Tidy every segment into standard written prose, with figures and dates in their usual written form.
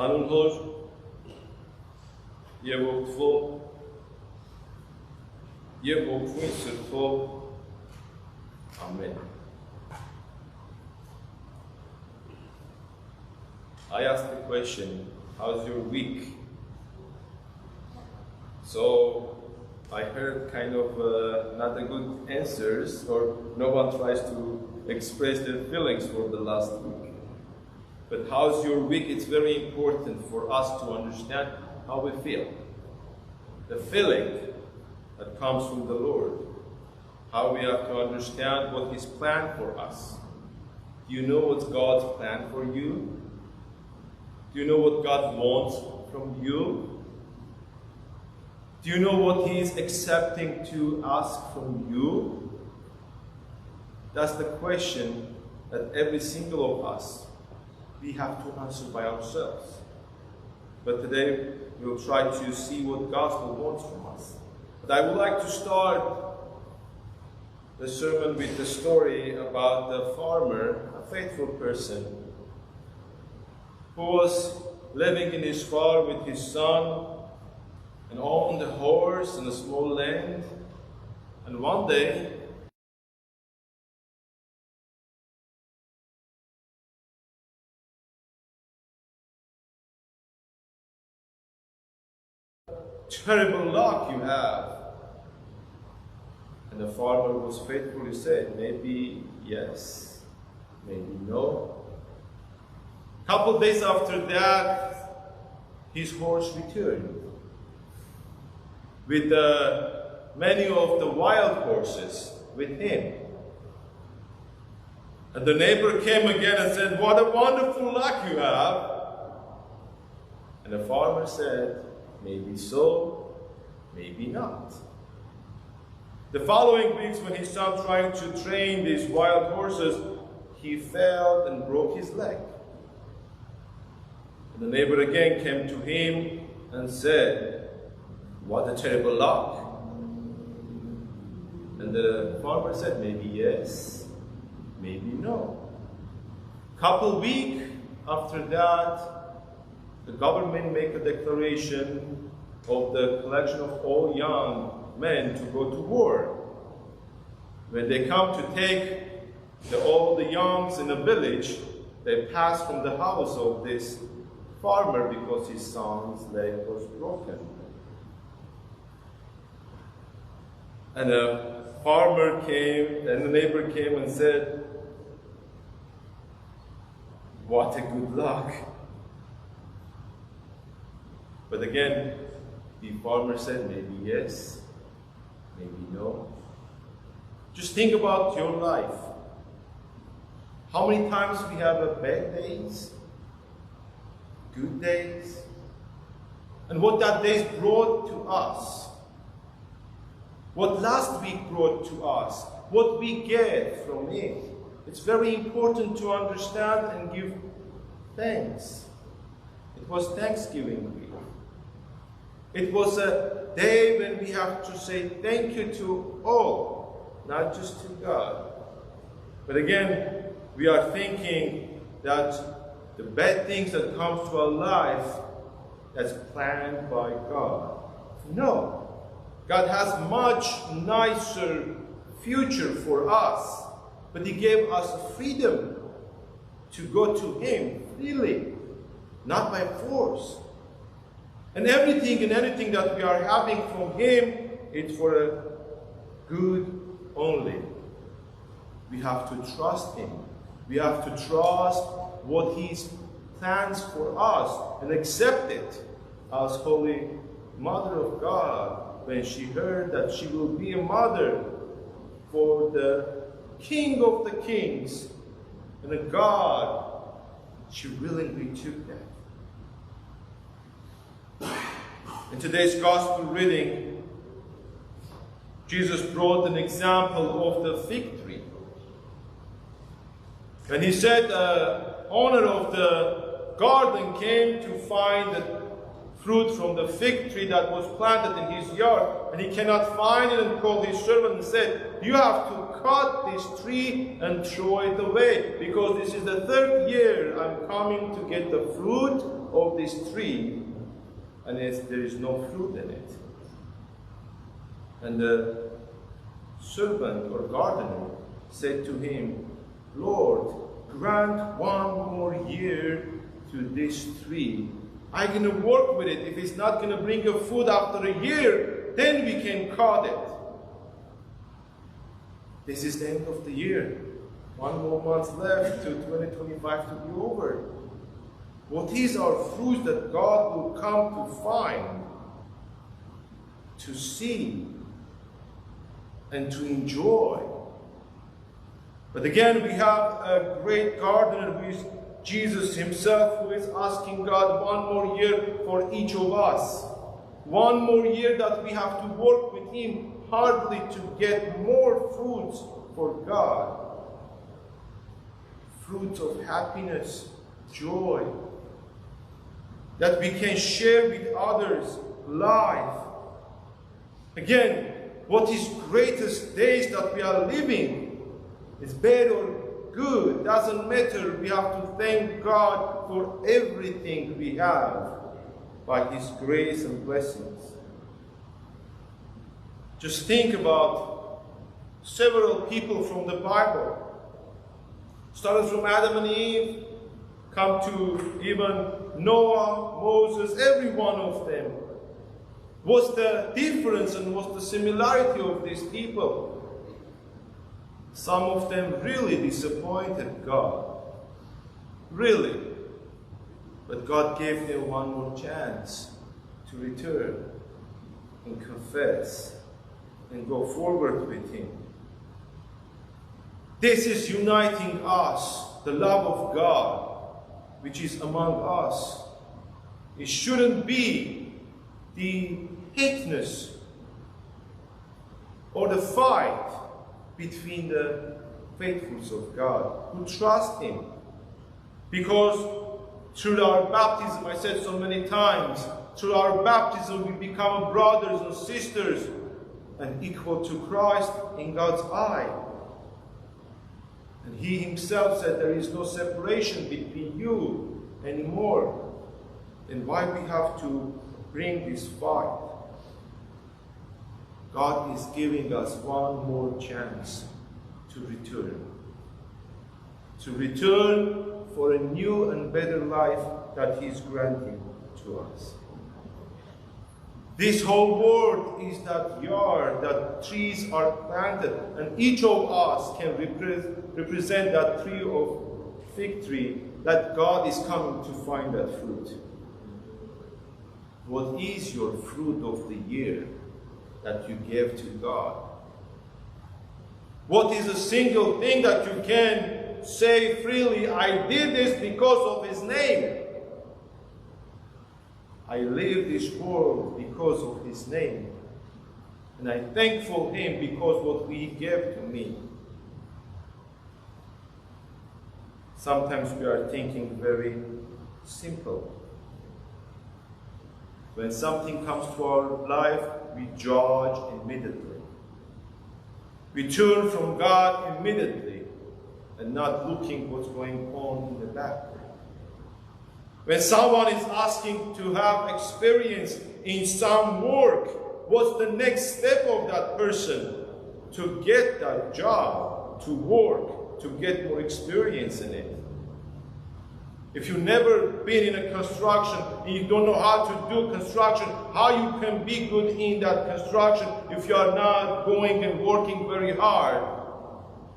Հանուն եւ ողջո եւ ողջույն Սրբով. Amen. I asked the question, how's your week? So I heard kind of not a good answers, or no one tries to express their feelings for the last week. But how's your week? It's very important for us to understand how we feel. The feeling that comes from the Lord. How we have to understand what His plan for us. Do you know what's God's plan for you? Do you know what God wants from you? Do you know what He is accepting to ask from you? That's the question that every single of us, we have to answer by ourselves. But today, we'll try to see what God wants from us. But I would like to start the sermon with the story about the farmer, a faithful person, who was living in his farm with his son and owned a horse and a small land. And one day, terrible luck you have. And the farmer was faithful. He said, maybe yes, maybe no. A couple days after that, his horse returned with many of the wild horses with him. And the neighbor came again and said, what a wonderful luck you have. And the farmer said, maybe so, maybe not. The following weeks, when his son tried to train these wild horses, he fell and broke his leg. And the neighbor again came to him and said, what a terrible luck. And the farmer said, maybe yes, maybe no. Couple weeks after that, the government made a declaration of the collection of all young men to go to war. When they come to take all the youngs in the village, they pass from the house of this farmer because his son's leg was broken. And the farmer came, and the neighbor came and said, what a good luck. But again, the farmer said, maybe yes, maybe no. Just think about your life. How many times we have bad days, good days, and what that day brought to us, what last week brought to us, what we get from it. It's very important to understand and give thanks. It was Thanksgiving week. It was a day when we have to say thank you to all, not just to God. But again, we are thinking that the bad things that come to our life, that's planned by God. No. God has much nicer future for us, but He gave us freedom to go to Him freely, not by force. And everything and anything that we are having from Him, it's for a good only. We have to trust Him. We have to trust what He plans for us and accept it as Holy Mother of God. When she heard that she will be a mother for the King of the Kings and a God, she willingly took that. In today's Gospel reading, Jesus brought an example of the fig tree. When He said the owner of the garden came to find the fruit from the fig tree that was planted in his yard, and he cannot find it, and called his servant and said, you have to cut this tree and throw it away, because this is the third year I'm coming to get the fruit of this tree, and there is no fruit in it. And the servant or gardener said to him, Lord, grant one more year to this tree. I'm going to work with it. If it's not going to bring you food after a year, then we can cut it. This is the end of the year. 1 more month left to 2025 to be over. What is our fruit that God will come to find, to see, and to enjoy? But again, we have a great gardener who is Jesus himself, who is asking God 1 more year for each of us. 1 more year that we have to work with him hardly to get more fruits for God. Fruits of happiness, joy, that we can share with others, life. Again, what is greatest days that we are living is bad or good, doesn't matter. We have to thank God for everything we have by his grace and blessings. Just think about several people from the Bible. Started from Adam and Eve, come to even Noah, Moses, every one of them. What's the difference and what's the similarity of these people? Some of them really disappointed God. Really. But God gave them 1 more chance to return and confess and go forward with him. This is uniting us, the love of God, which is among us. It shouldn't be the hateness or the fight between the faithfuls of God who trust him. Because through our baptism, I said so many times, through our baptism we become brothers and sisters and equal to Christ in God's eye. And he himself said there is no separation between you anymore. Then why we have to bring this fight? God is giving us 1 more chance to return. To return for a new and better life that he is granting to us. This whole world is that yard, that trees are planted, and each of us can represent that tree of fig tree that God is coming to find that fruit. What is your fruit of the year that you gave to God? What is a single thing that you can say freely, I did this because of his name? I live this world because of his name. And I'm thankful him because what he gave to me. Sometimes we are thinking very simple. When something comes to our life, we judge immediately. We turn from God immediately and not looking what's going on in the background. When someone is asking to have experience in some work, what's the next step of that person? To get that job, to work, to get more experience in it. If you've never been in a construction and you don't know how to do construction, how you can be good in that construction if you are not going and working very hard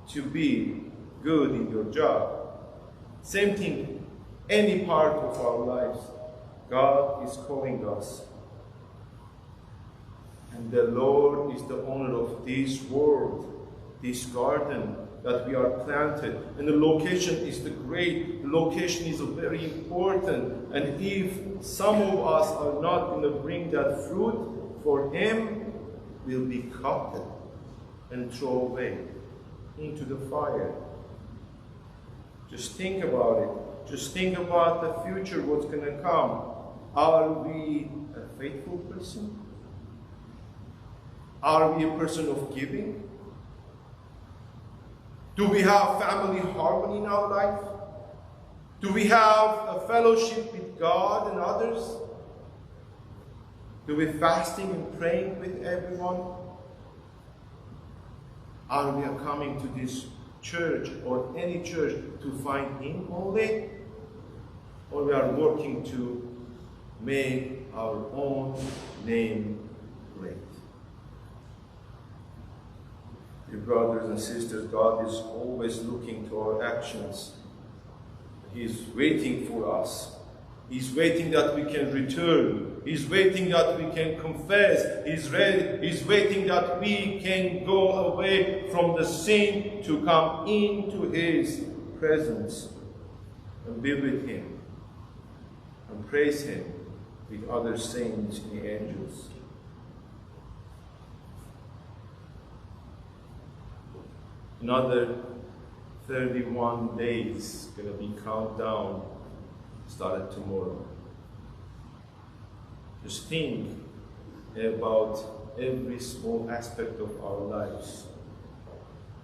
to be good in your job? Same thing, any part of our lives, God is calling us. And the Lord is the owner of this world, this garden that we are planted. And the location is the location is very important. And if some of us are not going to bring that fruit for him, will be cut and thrown away into the fire. Just think about it. Just think about the future, what's going to come. Are we a faithful person? Are we a person of giving? Do we have family harmony in our life? Do we have a fellowship with God and others? Do we fasting and praying with everyone? Are we coming to this church or any church to find Him only? Or we are working to make our own name great? Dear brothers and sisters, God is always looking to our actions. He is waiting for us. He's waiting that we can return. He's waiting that we can confess. He's waiting that we can go away from the sin to come into His presence and be with Him and praise Him with other saints and the angels. Another 31 days going to be countdown started tomorrow. Just think about every small aspect of our lives.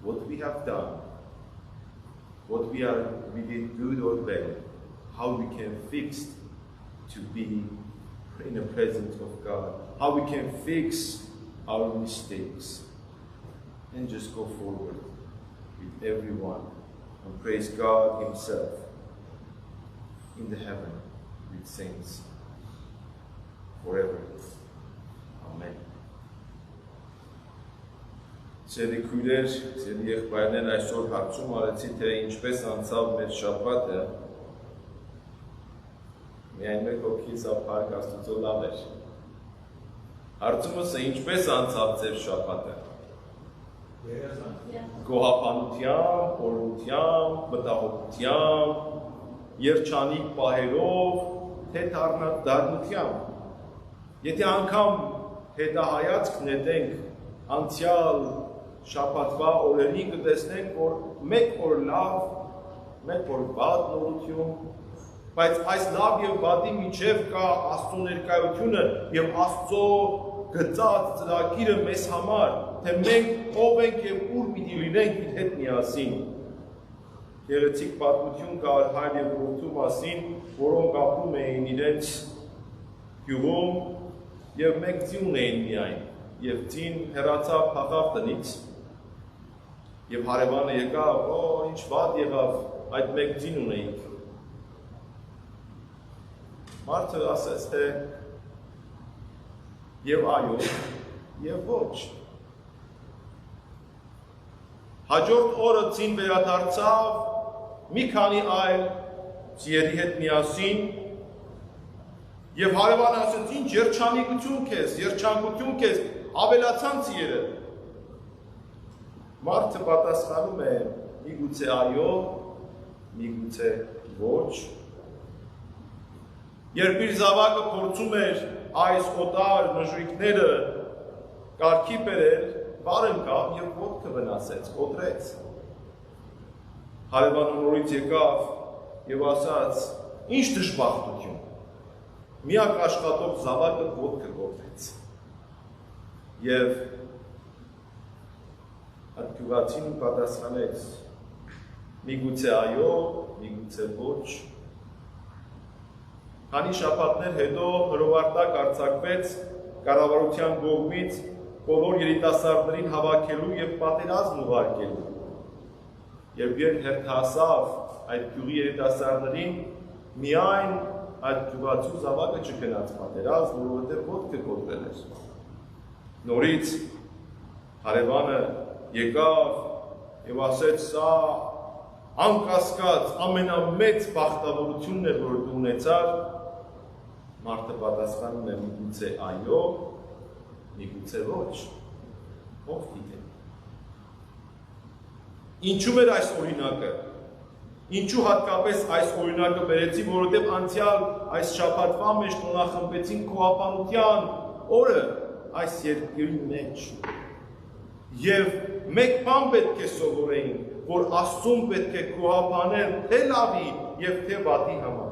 What we have done, what we did good or bad, how we can fix to be in the presence of God, how we can fix our mistakes, and just go forward with everyone and praise God Himself in the heaven with saints forever. Amen. Սերի քույրեր, սերի եղբայրներ, այսօր հարցում արեցի, թե ինչպես անցավ մեր շաբաթը։ Միայն մեկ հոգի սա փառք Աստծո լավ էր։ Հարցումս է ինչպես անցավ ձեր շաբաթը։ Գոհապանությամբ, օրությամբ, մտահոգությամբ, երջանիկ պահերով, թե դառնությամբ։ Եթե անգամ հետահայացք նետենք անցյալ շաբաթվա օրերին կտեսնենք, որ մեկ օր լավ, մեկ օր վատ նորություն, բայց այս լավ եւ վատի միջև կա Աստծո ներկայությունը եւ Աստծո գծած ծրագիրը մեզ համար, թե մենք ով ենք եւ ուր պիտի լինենք իր հետ միասին։ Գեղեցիկ պատմություն կա հայր եւ որդու մասին, որոնք ապրում էին իրենց գյուղում եւ մեկ ձյուն էին միայն, եւ ձին հեռացավ փախավ տնից, եւ հարևանը եկավ, ինչ վատ եղավ, այդ մեկ ձին ունեինք։ Մարդը ասեց, թե եւ այո, եւ ոչ։ Հաջորդ օրը ձին վերադարձավ, մի քանի այլ ձիերի հետ միասին, եւ հարևանը ասեց, ինչ երջանկություն քեզ, ավելացան ձիերը։ Մարդը պատասխանում է, միգուցե այո, միգուցե ոչ։ Երբ իր զավակը փորձում էր այս օտար նժույգները կարգի բերել, վար ընկավ եւ ոտքը վնասեց, կոտրեց։ Հարևանը նորից եկավ եւ ասաց. «Ինչ դժբախտություն»։ Միակ աշխատող զավակը ոտքը կոտրեց։ Եվ այդ գյուղացին պատասխանեց. «Միգուցե այո, միգուցե ոչ»։ Քանի շաբաթներ հետո հրովարտակ արձակվեց կառավարության կողմից բոլոր երիտասարդներին հավաքելու եւ պատերազմ ուղարկելու։ Երբ հերթ հասավ այդ գյուղի երիտասարդներին, միայն այդ գյուղացու զավակը չգնաց պատերազմ, որովհետեւ ոտքը կոտրել էր։ Նորից հարևանը եկավ եւ ասեց. «Սա անկասկած ամենամեծ բախտավորությունն է, որ դու ունեցար»։ Մարդը պատասխանում է. «Միգուցե այո, միգուցե ոչ»։ Ով գիտե։ Ինչու էր այս օրինակը։ Ինչու հատկապես այս օրինակը բերեցի, որովհետև անցյալ այս շաբաթվա մեջ տոնախմբեցին քոհապանության օրը այս երկրի մեջ։ Եվ մեկ բան պետք է սովորեին, որ Աստծուն պետք է քոհապանել թե լավի եւ թե վատի համար։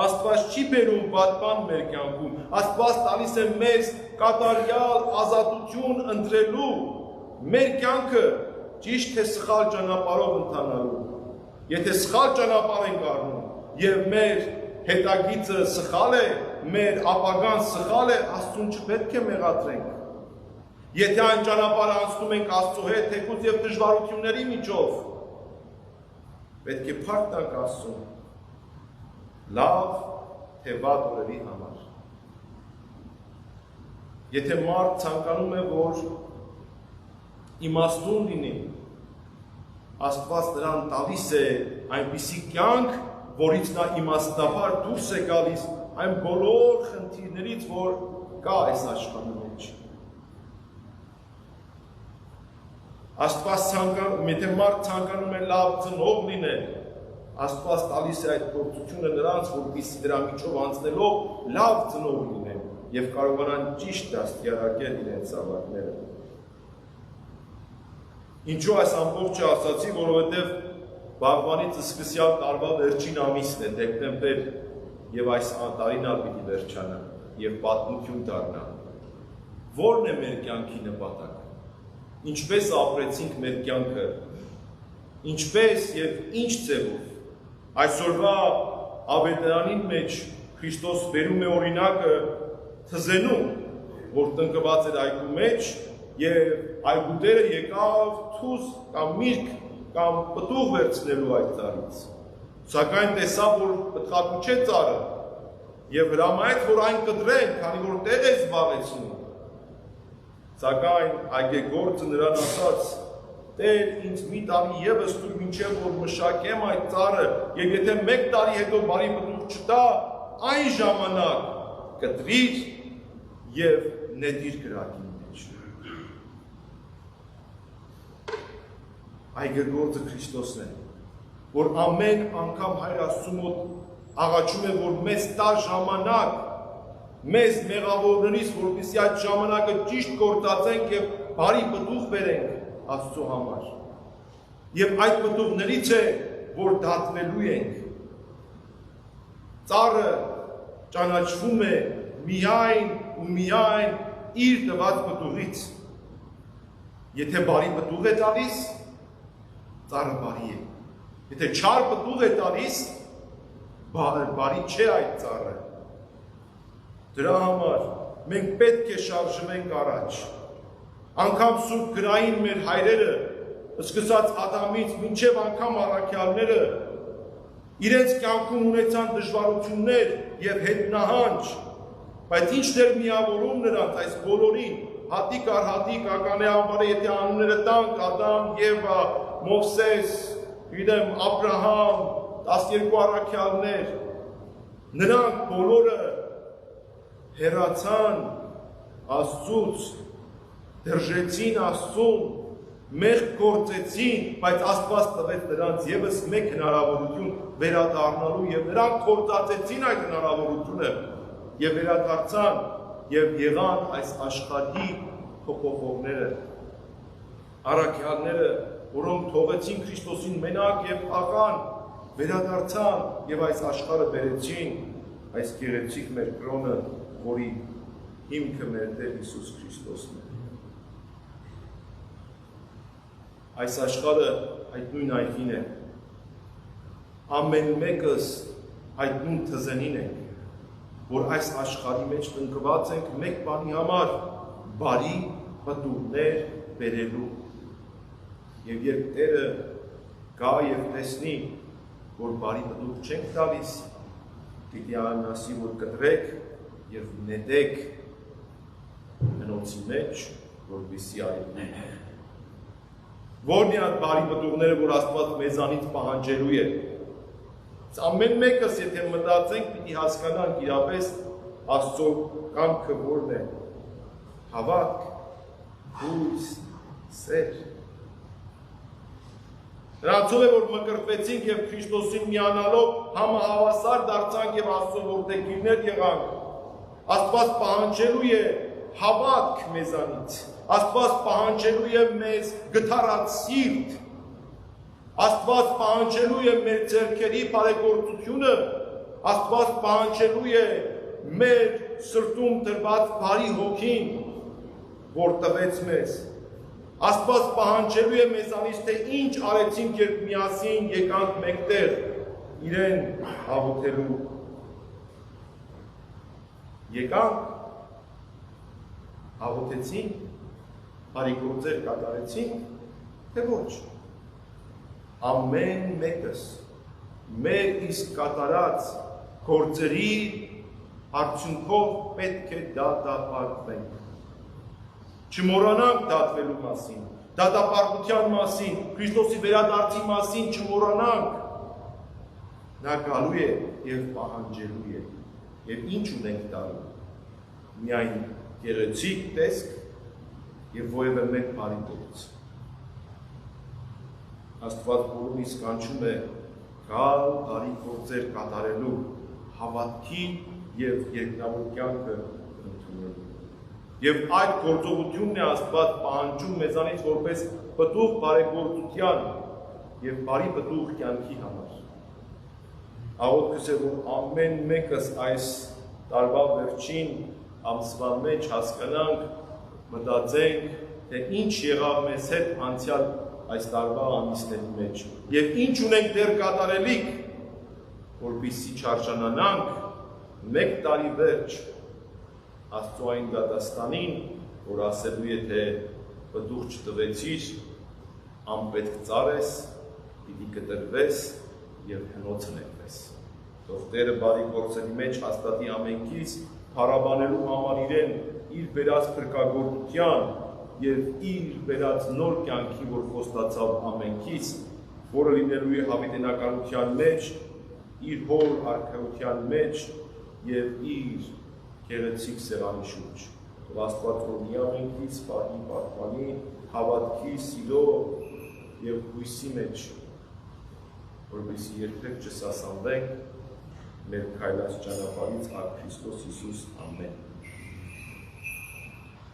Աստված չի բերում վատ բան մեր կյանքում, Աստված տալիս է մեզ կատարյալ ազատություն ընտրելու մեր կյանքը ճիշտ թե սխալ ճանապարհով ընթանալու։ Եթե սխալ ճանապարհ ենք առնում եւ մեր հետագիծը սխալ է, մեր ապագան սխալ է, Աստծուն չպետք է մեղադրենք։ Եթե այն ճանապարհը անցնում ենք Աստծո հետ, թեկուզ եւ դժվարությունների միջով, պետք է փառք տանք Աստծուն։ Լավ թե վատ օրերի համար։ Եթե մարդ ցանկանում է, որ իմաստուն լինի, Աստված նրան տալիս է այնպիսի կյանք, որից նա իմաստաբար դուրս է գալիս այն բոլոր խնդիրներից, որ կա այս աշխարհի մեջ։ Աստված ցանկանում, եթե մարդ ցանկանում է լավ ծնող լինել, Աստված տալիս է այդ փորձությունը նրանց, որպեսզի դրա միջով անցնելով լավ ծնող լինեն եւ կարողանան ճիշտ դաստիարակել իրենց զավակները։ Ինչու այս ամբողջը ասացի, որովհետև վաղվանից սկսյալ տարվա վերջին ամիսն է, դեկտեմբեր, եւ այս տարին պիտի վերջանա եւ պատմություն դառնա։ Որն է մեր կյանքի նպատակը։ Ինչպես ապրեցինք մեր կյանքը, ինչպես եւ ինչ ձևով։ Այսօրվա ավետարանին մեջ Քրիստոս բերում է օրինակը թզենու, որ տնկված էր այգու մեջ եւ այգուտերը եկավ թուզ կամ միրգ կամ պտուղ վերցնելու այդ ծառից։ Սակայն տեսավ, որ պտղատու չէ ծառը եւ հրամայեց, որ այն կտրեն, քանի որ տեղ է զբաղեցնում։ Սակայն այգեգործը նրան ասաց. «Տեր, ինձ մի տարի եւս տուր, մինչեւ որ մշակեմ այդ ծառը, եւ եթե 1 տարի հետո բարի պտուղ չտա, այն ժամանակ կտրիր եւ նետիր կրակի մեջ»։ Այգեգործը Քրիստոսն է, որ ամեն անգամ Հայր Աստծու մոտ աղաչում է, որ մեզ տա ժամանակ, մեզ մեղավորներից, որպեսզի այդ ժամանակը ճիշտ գործածենք եւ բարի պտուղ բերենք Աստծո համար։ Եվ այդ պտուղներից է, որ դատվելու ենք։ Ծառը ճանաչվում է միայն ու միայն իր տված պտուղից։ Եթե բարի պտուղ է տալիս, ծառը բարի է։ Եթե չար պտուղ է տալիս, բարի չէ այդ ծառը։ Դրա համար մենք պետք է շարժվենք առաջ։ Անգամ Սուրբ գրային մեր հայրերը, սկսած Ադամից մինչև անգամ առաքյալները, իրենց կյանքում ունեցան դժվարություններ եւ հետնահանջ, բայց ինչ դեր միավորում նրանց այս բոլորին, հատիկ առ հատիկ ականե անվարը, եթե անունները տանք, Ադամ, Եվա, Մովսես, գիտեմ, Աբրահամ, 12 առաքյալներ, նրանք բոլորը հեռացան Աստծուց, դրժեցին Աստծուն, մեղք գործեցին, բայց Աստված տվեց նրանց եւս մեկ հնարավորություն վերադառնալու եւ նրանք գործածեցին այդ հնարավորությունը եւ վերադարձան եւ եղան այս աշխարհի փոփոխողները, առաքյալները, որոնք թողեցին Քրիստոսին մենակ եւ աղան, վերադարձան եւ այս աշխարհը բերեցին այս գեղեցիկ մեր կրոնը, որի հիմքը մեր Տեր Հիսուս Քրիստոսն է։ Այս աշխարհը այդ նույն այգին է։ Ամեն մեկս այդ նույն թզենին ենք, որ այս աշխարհի մեջ տնկված ենք մեկ բանի համար՝ բարի պտուղներ բերելու։ Եվ երբ Տերը գա եւ տեսնի, որ բարի պտուղ չենք տալիս, պիտի ասի, որ կտրեք եւ նետեք հնոցի մեջ, որպեսզի այլնի։ Որն է այդ բարի պտուղները, որ Աստված մեզանից պահանջելու է։ Ամեն մեկս, եթե մտածենք, պիտի հասկանանք իրապես Աստծո կամքը որն է։ Հավատք, հույս, սեր։ Նրանցով է, որ մկրտվեցինք եւ Քրիստոսին միանալով համահավասար դարձանք եւ Աստծո որդեգիրներ եղանք։ Աստված պահանջելու է հավատք մեզանից։ Աստված պահանջելու է մեզ գթառած սիրտ։ Աստված պահանջելու է մեր ձեռքերի բարեգործությունը։ Աստված պահանջելու է մեր սրտում տրված բարի հոգին, որ տվեց մեզ։ Աստված պահանջելու է մեզանից, թե ինչ արեցինք, երբ միասին եկանք մեկտեղ իրեն աղոթելու։ Եկանք, աղոթեցինք, բարի գործեր կատարեցինք, թե ոչ։ Ամեն մեկս մեր իսկ կատարած գործերի արդյունքով պետք է դատապարտվենք։ Չմոռանանք դատվելու մասին, դատապարտության մասին, Քրիստոսի վերադարձի մասին չմոռանանք։ Նա գալու է և պահանջելու է։ Եվ ինչ ունենք տալու։ Միայն գեղեցիկ տեսք և որևէ մեկ բարի գործ։ Աստված բոլորիս կանչում է գալ բարի գործեր կատարելու, հավատքի և երկնավոր կյանքը ընդունելու։ Եվ այդ գործողությունն է Աստված պահանջում մեզանից որպես պտուղ բարեգործության և բարի պտուղ կյանքի համար։ Աղոթքս է, որ ամեն մեկս այս տարվա վերջին ամսվա մեջ հասկանանք, մտածենք, թե ինչ եղավ մեզ հետ անցյալ այս տարվա ամիսների մեջ և ինչ ունենք դեռ կատարելիք, որպեսզի չարժանանանք մեկ տարի վերջ Աստծո այն դատաստանին, որ ասելու է, թե պտուղ չտվեցիր, անպետք ծառ ես, պիտի կտրվես և հնոցը նետվես։ Թող Տերը բարի գործերի մեջ հաստատի ամենքից, փառաբանելու համար իրեն իր բերած փրկagorության և իր բերած նոր կյանքի, որ խոստացավ ամենքից, որը լինելու է հավիտենականության մեջ, իր հոր արքայության մեջ և իր գեղեցիկ սեղանի շուրջ։ Թող Աստված օրհնի ամենքից, պահի, պահպանի, հավատքի, սիրո և հույսի մեջ, որպեսզի երբեք չսասանվենք մեր քայլած ճանապարհից, Քրիստոս Հիսուս, ամեն։